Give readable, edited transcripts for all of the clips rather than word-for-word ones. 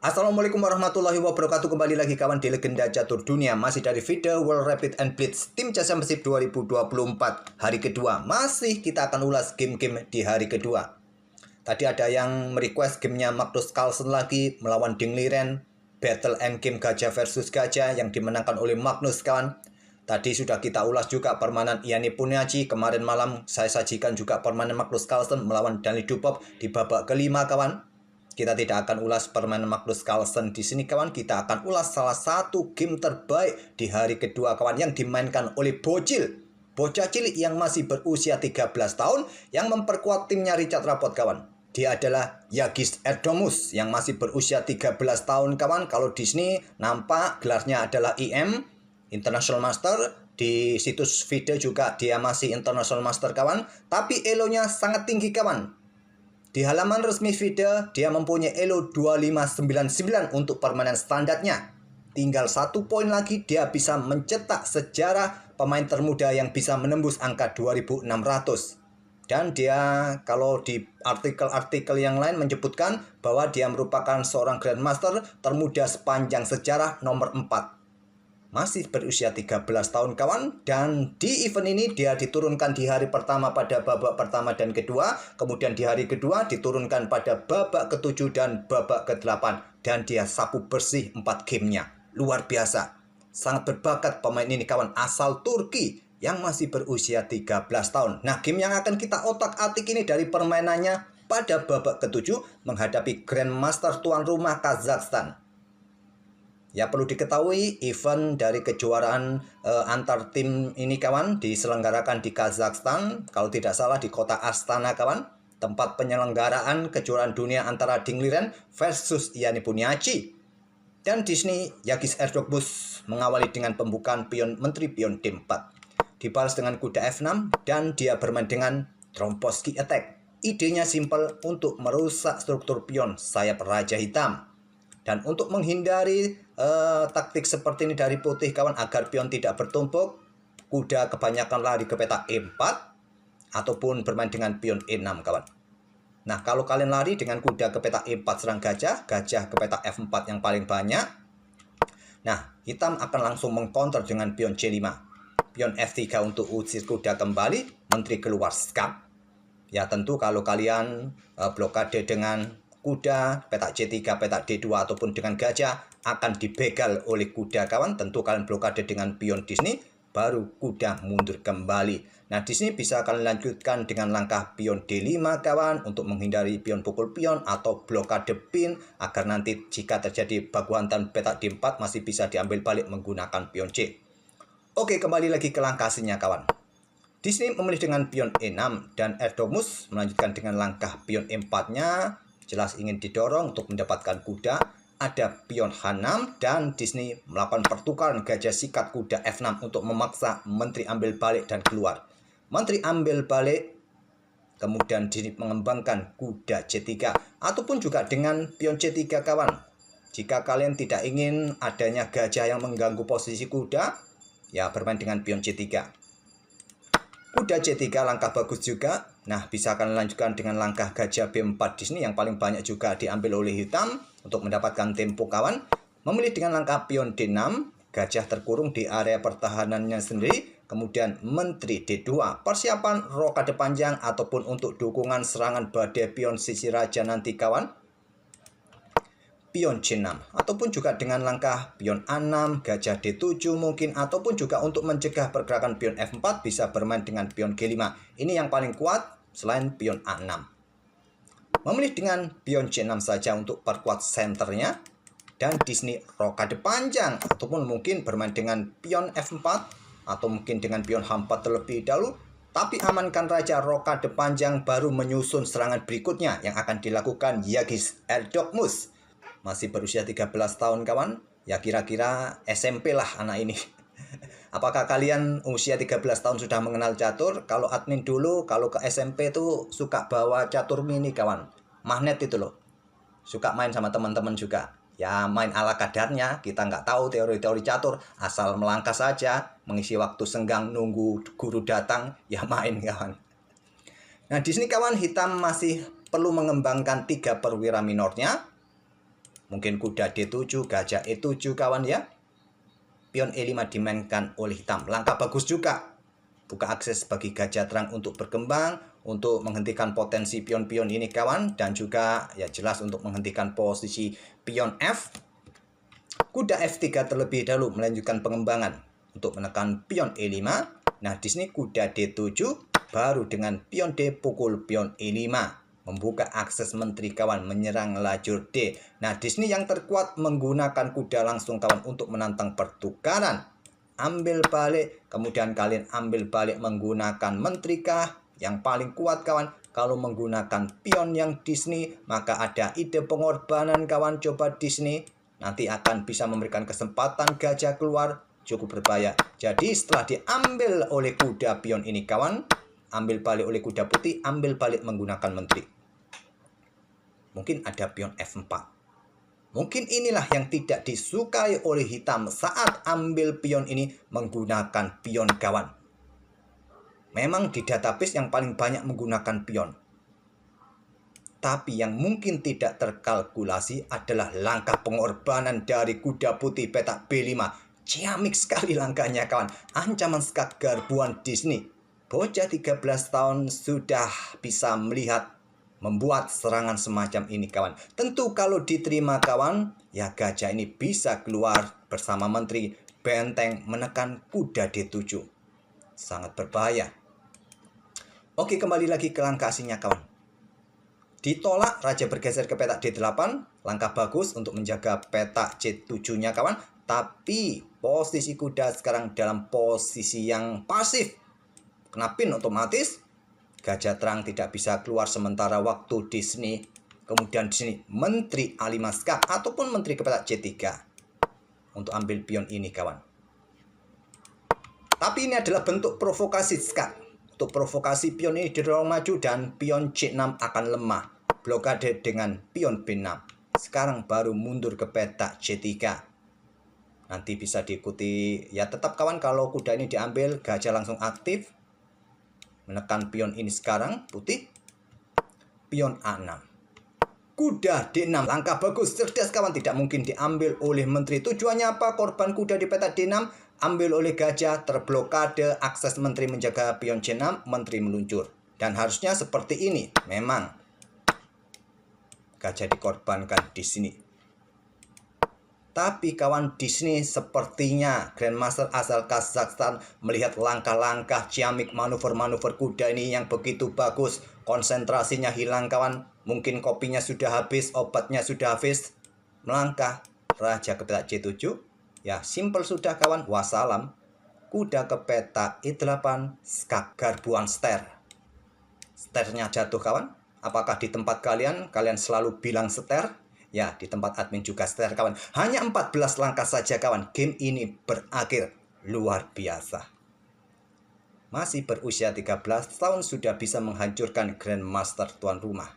Assalamualaikum warahmatullahi wabarakatuh. Kembali lagi kawan di Legenda Catur Dunia. Masih dari video World Rapid and Blitz Tim Championship 2024 hari kedua. Masih kita akan ulas game-game di hari kedua. Tadi ada yang merequest gamenya Magnus Carlsen lagi melawan Ding Liren. Battle and Game Gajah versus Gajah yang dimenangkan oleh Magnus kawan. Tadi sudah kita ulas juga permainan Iani Puniaci. Kemarin malam saya sajikan juga permainan Magnus Carlsen melawan Daniel Dupop di babak kelima kawan. Kita tidak akan ulas permainan Magnus Carlsen di sini kawan. Kita akan ulas salah satu game terbaik di hari kedua kawan yang dimainkan oleh bocah cilik yang masih berusia 13 tahun yang memperkuat timnya Richard Rapport kawan. Dia adalah Yagis Erdomus yang masih berusia 13 tahun kawan. Kalau di sini nampak gelarnya adalah IM International Master. Di situs video juga dia masih International Master kawan. Tapi elonya sangat tinggi kawan. Di halaman resmi FIDE, dia mempunyai elo 2599 untuk permainan standarnya. Tinggal 1 poin lagi dia bisa mencetak sejarah pemain termuda yang bisa menembus angka 2600. Dan dia kalau di artikel-artikel yang lain menyebutkan bahwa dia merupakan seorang Grandmaster termuda sepanjang sejarah nomor 4. Masih berusia 13 tahun kawan, dan di event ini dia diturunkan di hari pertama pada babak pertama dan kedua, kemudian di hari kedua diturunkan pada babak ke-7 dan babak ke-8, dan dia sapu bersih 4 gamenya. Luar biasa, sangat berbakat pemain ini kawan, asal Turki yang masih berusia 13 tahun. Nah, game yang akan kita otak-atik ini dari permainannya pada babak ke-7 menghadapi Grandmaster tuan rumah Kazakhstan. Ya, perlu diketahui event dari kejuaraan antar tim ini kawan diselenggarakan di Kazakhstan, kalau tidak salah di kota Astana kawan, tempat penyelenggaraan kejuaraan dunia antara Ding Liren versus Iani Puniaci. Dan di sini Yagis Erdomus mengawali dengan pembukaan pion menteri pion D4. Dibalas dengan kuda F6 dan dia bermain dengan Tromposky attack. Idenya simpel untuk merusak struktur pion sayap Raja Hitam. Dan untuk menghindari taktik seperti ini dari putih kawan agar pion tidak bertumpuk, kuda kebanyakan lari ke peta E4 ataupun bermain dengan pion E6 kawan. Nah, kalau kalian lari dengan kuda ke peta E4 serang gajah, gajah ke peta F4 yang paling banyak. Nah, hitam akan langsung mengcounter dengan pion C5. Pion F3 untuk usir kuda kembali, menteri keluar skap. Ya, tentu kalau kalian blokade dengan kuda, peta C3, peta D2 ataupun dengan gajah akan dibegal oleh kuda kawan. Tentu kalian blokade dengan pion di sini, baru kuda mundur kembali. Nah, di sini bisa kalian lanjutkan dengan langkah pion D5 kawan untuk menghindari pion pukul pion atau blokade pin agar nanti jika terjadi baku hantam peta D4 masih bisa diambil balik menggunakan pion C. Oke, kembali lagi ke langkah aslinya kawan. Di sini memilih dengan pion E6 dan Erdomus melanjutkan dengan langkah pion E4-nya. Jelas ingin didorong untuk mendapatkan kuda. Ada pion H6 dan di sini melakukan pertukaran gajah sikat kuda F6 untuk memaksa menteri ambil balik dan keluar. Menteri ambil balik, kemudian di sini mengembangkan kuda C3 ataupun juga dengan pion C3 kawan. Jika kalian tidak ingin adanya gajah yang mengganggu posisi kuda, ya bermain dengan pion C3. Kuda C3 langkah bagus juga. Nah, bisa kalian lanjutkan dengan langkah gajah B4 di sini yang paling banyak juga diambil oleh hitam untuk mendapatkan tempo kawan. Memilih dengan langkah pion D6, gajah terkurung di area pertahanannya sendiri. Kemudian menteri D2, persiapan rokade panjang ataupun untuk dukungan serangan badai pion sisi raja nanti kawan. Pion C6 ataupun juga dengan langkah pion A6, gajah D7 mungkin, ataupun juga untuk mencegah pergerakan pion F4 bisa bermain dengan pion G5. Ini yang paling kuat selain pion A6. Memilih dengan pion C6 saja untuk perkuat senternya, dan di sini rokade panjang ataupun mungkin bermain dengan pion F4 atau mungkin dengan pion H4 terlebih dahulu. Tapi amankan raja, rokade panjang baru menyusun serangan berikutnya yang akan dilakukan Yagis Erdomus. Masih berusia 13 tahun kawan. Ya kira-kira SMP lah anak ini. Apakah kalian usia 13 tahun sudah mengenal catur? Kalau admin dulu, kalau ke SMP tuh suka bawa catur mini kawan. Magnet itu loh. Suka main sama teman-teman juga. Ya main ala kadarnya, kita nggak tahu teori-teori catur. Asal melangkah saja, mengisi waktu senggang nunggu guru datang, ya main kawan. Nah, di sini kawan hitam masih perlu mengembangkan 3 perwira minornya. Mungkin kuda D7, gajah E7 kawan ya. Pion E5 dimainkan oleh hitam. Langkah bagus juga. Buka akses bagi gajah terang untuk berkembang, untuk menghentikan potensi pion-pion ini kawan. Dan juga ya jelas untuk menghentikan posisi pion F. Kuda F3 terlebih dahulu melanjutkan pengembangan untuk menekan pion E5. Nah di sini kuda D7 baru dengan pion D pukul pion E5. Membuka akses menteri kawan, menyerang lajur D. Nah di sini yang terkuat menggunakan kuda langsung kawan untuk menantang pertukaran. Ambil balik, kemudian kalian ambil balik menggunakan menteri kah? Yang paling kuat kawan, kalau menggunakan pion yang di sini, maka ada ide pengorbanan kawan. Coba di sini, nanti akan bisa memberikan kesempatan gajah keluar, cukup berbahaya. Jadi setelah diambil oleh kuda pion ini kawan, ambil balik oleh kuda putih, ambil balik menggunakan menteri. Mungkin ada pion F4. Mungkin inilah yang tidak disukai oleh hitam saat ambil pion ini menggunakan pion kawan. Memang di database yang paling banyak menggunakan pion. Tapi yang mungkin tidak terkalkulasi adalah langkah pengorbanan dari kuda putih petak B5. Ciamik sekali langkahnya kawan. Ancaman skak garbuan di sini. Bocah 13 tahun sudah bisa melihat membuat serangan semacam ini kawan. Tentu kalau diterima kawan, ya gajah ini bisa keluar bersama menteri benteng menekan kuda D7. Sangat berbahaya. Oke, kembali lagi ke langkah aslinya kawan. Ditolak, raja bergeser ke petak D8. Langkah bagus untuk menjaga petak C7-nya kawan. Tapi posisi kuda sekarang dalam posisi yang pasif. Kena pin otomatis. Gajah terang tidak bisa keluar sementara waktu di sini. Kemudian di sini menteri A5 skak ataupun menteri ke petak C3 untuk ambil pion ini kawan. Tapi ini adalah bentuk provokasi skak. Untuk provokasi pion ini didorong maju dan pion C6 akan lemah. Blokade dengan pion B6. Sekarang baru mundur ke petak C3. Nanti bisa diikuti ya tetap kawan kalau kuda ini diambil gajah langsung aktif. Menekan pion ini sekarang, putih. Pion A6. Kuda D6. Langkah bagus, cerdas kawan. Tidak mungkin diambil oleh menteri. Tujuannya apa? Korban kuda di petak D6. Ambil oleh gajah, terblokade. Akses menteri menjaga pion C6. Menteri meluncur. Dan harusnya seperti ini. Memang. Gajah dikorbankan di sini. Tapi kawan di sini sepertinya Grandmaster asal Kazakhstan melihat langkah-langkah ciamik manuver-manuver kuda ini yang begitu bagus. Konsentrasinya hilang kawan. Mungkin kopinya sudah habis, obatnya sudah habis. Melangkah raja ke petak C7. Ya simple sudah kawan. Wassalam. Kuda ke petak E8. Skak garbuan ster. Sternya jatuh kawan. Apakah di tempat kalian selalu bilang seter? Ya, di tempat admin juga seter kawan. Hanya 14 langkah saja kawan. Game ini berakhir. Luar biasa. Masih berusia 13 tahun sudah bisa menghancurkan Grandmaster tuan rumah.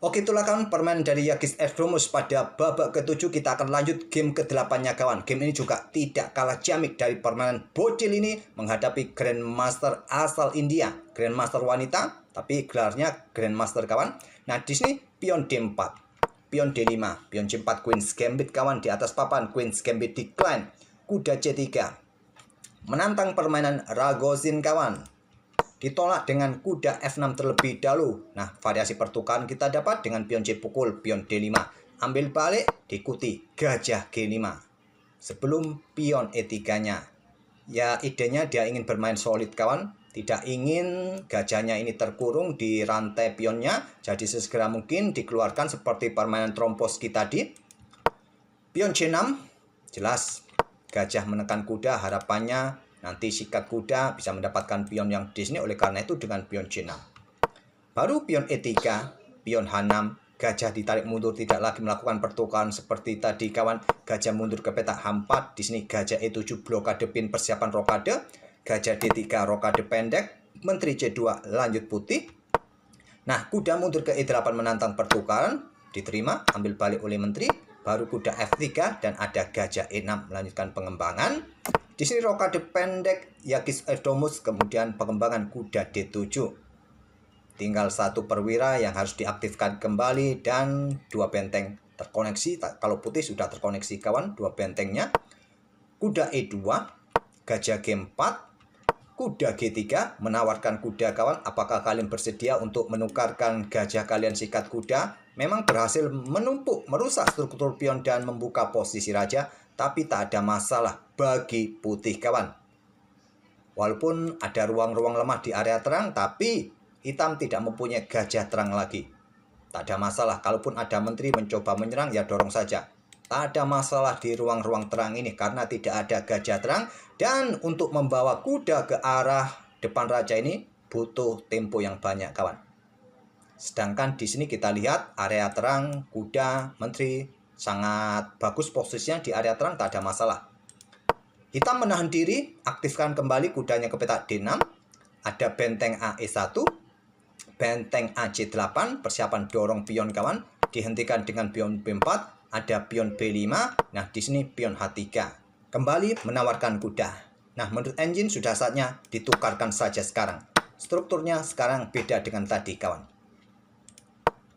Oke, itulah kawan permainan dari Yakis Erdomus pada babak ke-7. Kita akan lanjut game ke-8-nya kawan. Game ini juga tidak kalah ciamik dari permainan bocil ini menghadapi Grandmaster asal India. Grandmaster wanita, tapi gelarnya Grandmaster kawan. Nah, di sini pion D4. Pion D5, pion C4 Queen's Gambit kawan di atas papan. Queen's Gambit decline. Kuda C3. Menantang permainan Ragozin kawan. Ditolak dengan kuda F6 terlebih dahulu. Nah, variasi pertukaran kita dapat dengan pion C pukul, pion D5. Ambil balik, diikuti gajah G5. Sebelum pion E3-nya. Ya, idenya dia ingin bermain solid kawan. Tidak ingin gajahnya ini terkurung di rantai pionnya. Jadi sesegera mungkin dikeluarkan seperti permainan Tromposki tadi. Pion C6. Jelas gajah menekan kuda. Harapannya nanti sikat kuda bisa mendapatkan pion yang di sini. Oleh karena itu dengan pion C6. Baru pion E3. Pion H6. Gajah ditarik mundur, tidak lagi melakukan pertukaran seperti tadi kawan. Gajah mundur ke petak H4. Di sini gajah E7 blokade pin persiapan rokade. Gajah D3 rokade pendek. Menteri C2 lanjut putih. Nah, kuda mundur ke E8 menantang pertukaran. Diterima, ambil balik oleh menteri. Baru kuda F3 dan ada gajah E6 melanjutkan pengembangan. Di sini rokade pendek Yakis Erdomus, kemudian pengembangan kuda D7. Tinggal satu perwira yang harus diaktifkan kembali dan 2 benteng terkoneksi. Kalau putih sudah terkoneksi kawan, dua bentengnya. Kuda E2, gajah G4, kuda G3, menawarkan kuda kawan. Apakah kalian bersedia untuk menukarkan gajah kalian sikat kuda? Memang berhasil menumpuk, merusak struktur pion dan membuka posisi raja, tapi tak ada masalah bagi putih kawan. Walaupun ada ruang-ruang lemah di area terang, tapi hitam tidak mempunyai gajah terang lagi. Tak ada masalah, kalaupun ada menteri mencoba menyerang, ya dorong saja. Tak ada masalah di ruang-ruang terang ini karena tidak ada gajah terang. Dan untuk membawa kuda ke arah depan raja ini butuh tempo yang banyak kawan. Sedangkan di sini kita lihat area terang, kuda, menteri sangat bagus posisinya di area terang, tak ada masalah. Hitam menahan diri, aktifkan kembali kudanya ke peta D6. Ada benteng AE1, benteng AC8, persiapan dorong pion kawan. Dihentikan dengan pion B4. Ada pion B5, nah di sini pion H3. Kembali menawarkan kuda. Nah menurut engine sudah saatnya ditukarkan saja sekarang. Strukturnya sekarang beda dengan tadi kawan.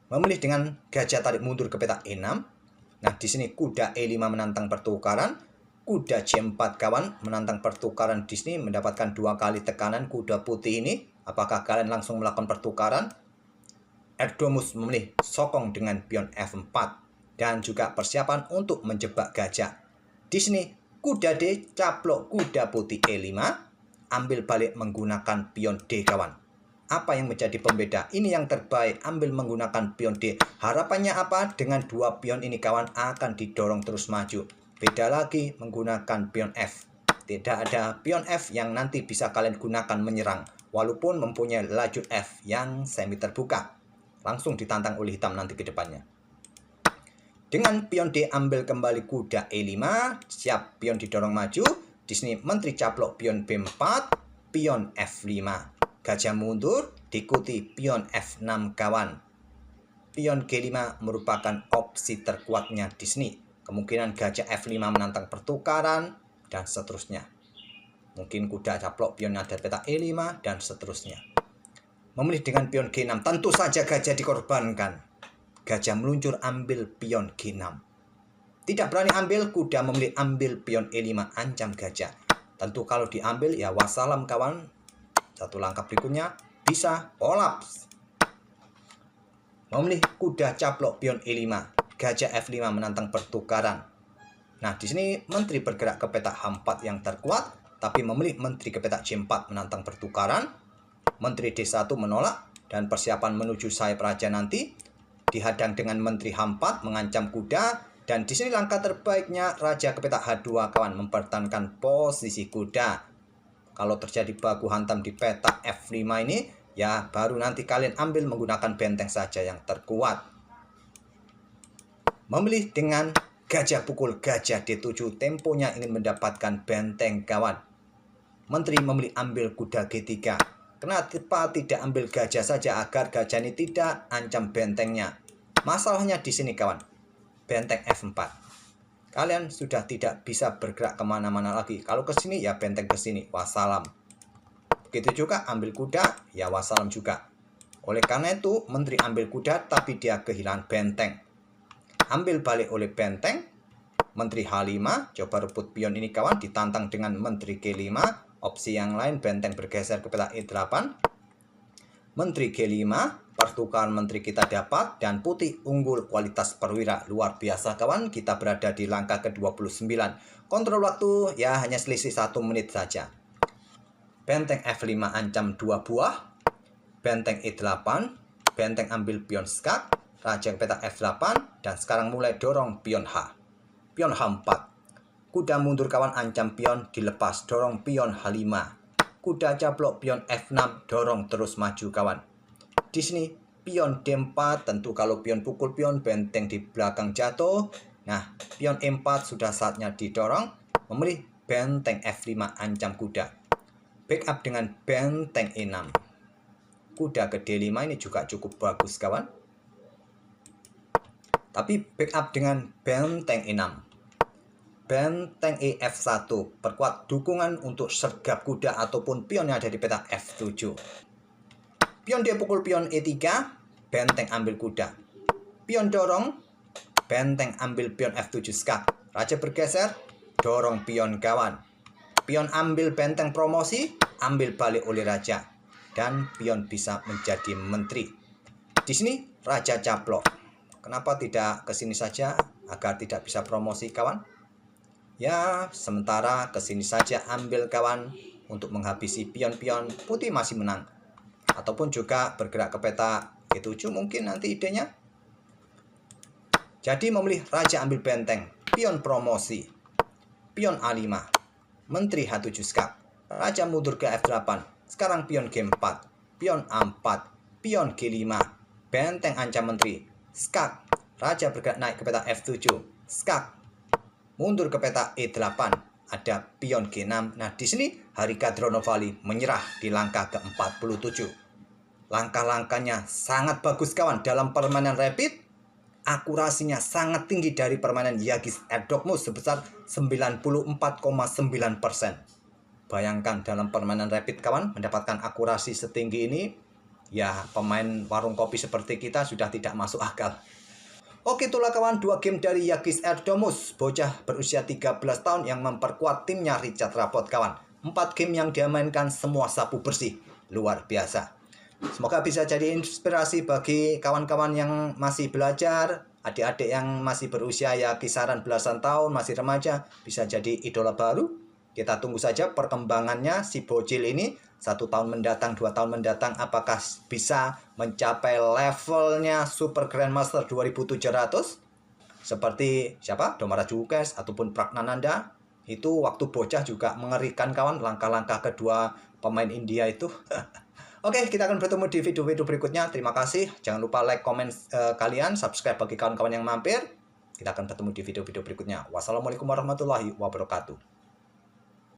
Memilih dengan gajah tarik mundur ke peta E6. Nah di sini kuda E5 menantang pertukaran. Kuda C4 kawan menantang pertukaran, di sini mendapatkan 2 kali tekanan kuda putih ini. Apakah kalian langsung melakukan pertukaran? Erdomus memilih sokong dengan pion F4. Dan juga persiapan untuk menjebak gajah. Di sini kuda D caplok kuda putih E5, ambil balik menggunakan pion D kawan. Apa yang menjadi pembeda? Ini yang terbaik, ambil menggunakan pion D. Harapannya apa? Dengan 2 pion ini kawan akan didorong terus maju. Beda lagi menggunakan pion F. Tidak ada pion F yang nanti bisa kalian gunakan menyerang, walaupun mempunyai lajur F yang semi terbuka. Langsung ditantang oleh hitam nanti ke depannya. Dengan pion D ambil kembali kuda E5, siap pion didorong maju. Di sini menteri caplok pion B4, pion F5. Gajah mundur, diikuti pion F6 kawan. Pion G5 merupakan opsi terkuatnya di sini. Kemungkinan gajah F5 menantang pertukaran, dan seterusnya. Mungkin kuda caplok pion ada peta E5, dan seterusnya. Memilih dengan pion G6, tentu saja gajah dikorbankan. Gajah meluncur ambil pion G6. Tidak berani ambil, kuda memilih ambil pion E5, ancam gajah. Tentu kalau diambil ya wassalam kawan. Satu langkah berikutnya bisa kolaps. Memilih kuda caplok pion E5, gajah F5 menantang pertukaran. Nah di sini menteri bergerak ke peta H4 yang terkuat, tapi memilih menteri ke peta C4 menantang pertukaran. Menteri D1 menolak dan persiapan menuju sayap raja nanti. Dihadang dengan menteri H4 mengancam kuda, dan di sini langkah terbaiknya raja ke peta H2 kawan, mempertahankan posisi kuda. Kalau terjadi baku hantam di peta F5 ini, ya baru nanti kalian ambil menggunakan benteng saja yang terkuat. Memilih dengan gajah pukul gajah D7, temponya ingin mendapatkan benteng kawan. Menteri memilih ambil kuda G3. Kenapa tidak ambil gajah saja agar gajah ini tidak ancam bentengnya? Masalahnya di sini kawan, benteng F4. Kalian sudah tidak bisa bergerak kemana-mana lagi. Kalau ke sini ya benteng ke sini, wassalam. Begitu juga ambil kuda, ya wassalam juga. Oleh karena itu, menteri ambil kuda tapi dia kehilangan benteng. Ambil balik oleh benteng, menteri H5, coba rebut pion ini kawan, ditantang dengan menteri G5. Opsi yang lain, benteng bergeser ke peta E8. Menteri G5, pertukaran menteri kita dapat, dan putih unggul kualitas perwira. Luar biasa kawan, kita berada di langkah ke-29. Kontrol waktu ya hanya selisih 1 menit saja. Benteng F5 ancam 2 buah. Benteng E8, benteng ambil pion skak, raja ke peta F8, dan sekarang mulai dorong pion H. Pion H4. Kuda mundur kawan, ancam pion, dilepas, dorong pion H5. Kuda caplok pion F6, dorong terus maju kawan. Di sini pion D4, tentu kalau pion pukul pion, benteng di belakang jatuh. Nah, pion E4 sudah saatnya didorong. Memilih benteng F5, ancam kuda. Backup dengan benteng E6. Kuda ke D5 ini juga cukup bagus kawan. Tapi backup dengan benteng E6. Benteng EF1, perkuat dukungan untuk sergap kuda ataupun pion yang ada di peta F7. Pion D pukul pion E3, benteng ambil kuda. Pion dorong, Benteng ambil pion F7 skak. Raja bergeser, dorong pion kawan. Pion ambil benteng promosi, ambil balik oleh raja. Dan pion bisa menjadi menteri. Di sini raja caplok. Kenapa tidak ke sini saja agar tidak bisa promosi kawan? Ya, sementara ke sini saja ambil kawan untuk menghabisi pion-pion putih masih menang. Ataupun juga bergerak ke peta G7 mungkin nanti idenya. Jadi memilih raja ambil benteng, pion promosi, pion A5, menteri H7 skak, raja mundur ke F8, sekarang pion G4, pion A4, pion G5, benteng ancam menteri, skak, raja bergerak naik ke peta F7, skak, mundur ke peta E8, ada pion G6. Nah, di sini Harika Dronovali menyerah di langkah ke-47. Langkah-langkahnya sangat bagus kawan dalam permainan rapid. Akurasinya sangat tinggi dari permainan Yagis Erdogmus sebesar 94,9%. Bayangkan dalam permainan rapid kawan mendapatkan akurasi setinggi ini. Ya, pemain warung kopi seperti kita sudah tidak masuk akal. Oke, itulah kawan 2 game dari Yagis Erdogmus, bocah berusia 13 tahun yang memperkuat timnya Richard Rapport kawan. 4 game yang dia mainkan semua sapu bersih. Luar biasa. Semoga bisa jadi inspirasi bagi kawan-kawan yang masih belajar, adik-adik yang masih berusia ya kisaran belasan tahun, masih remaja, bisa jadi idola baru. Kita tunggu saja perkembangannya si bocil ini, 1 tahun mendatang, 2 tahun mendatang, apakah bisa mencapai levelnya Super Grandmaster 2700? Seperti siapa? Domara Jukes ataupun Pragnananda. Itu waktu bocah juga mengerikan kawan, langkah-langkah kedua pemain India itu. Oke, kita akan bertemu di video-video berikutnya. Terima kasih. Jangan lupa like, komen kalian, subscribe bagi kawan-kawan yang mampir. Kita akan bertemu di video-video berikutnya. Wassalamualaikum warahmatullahi wabarakatuh.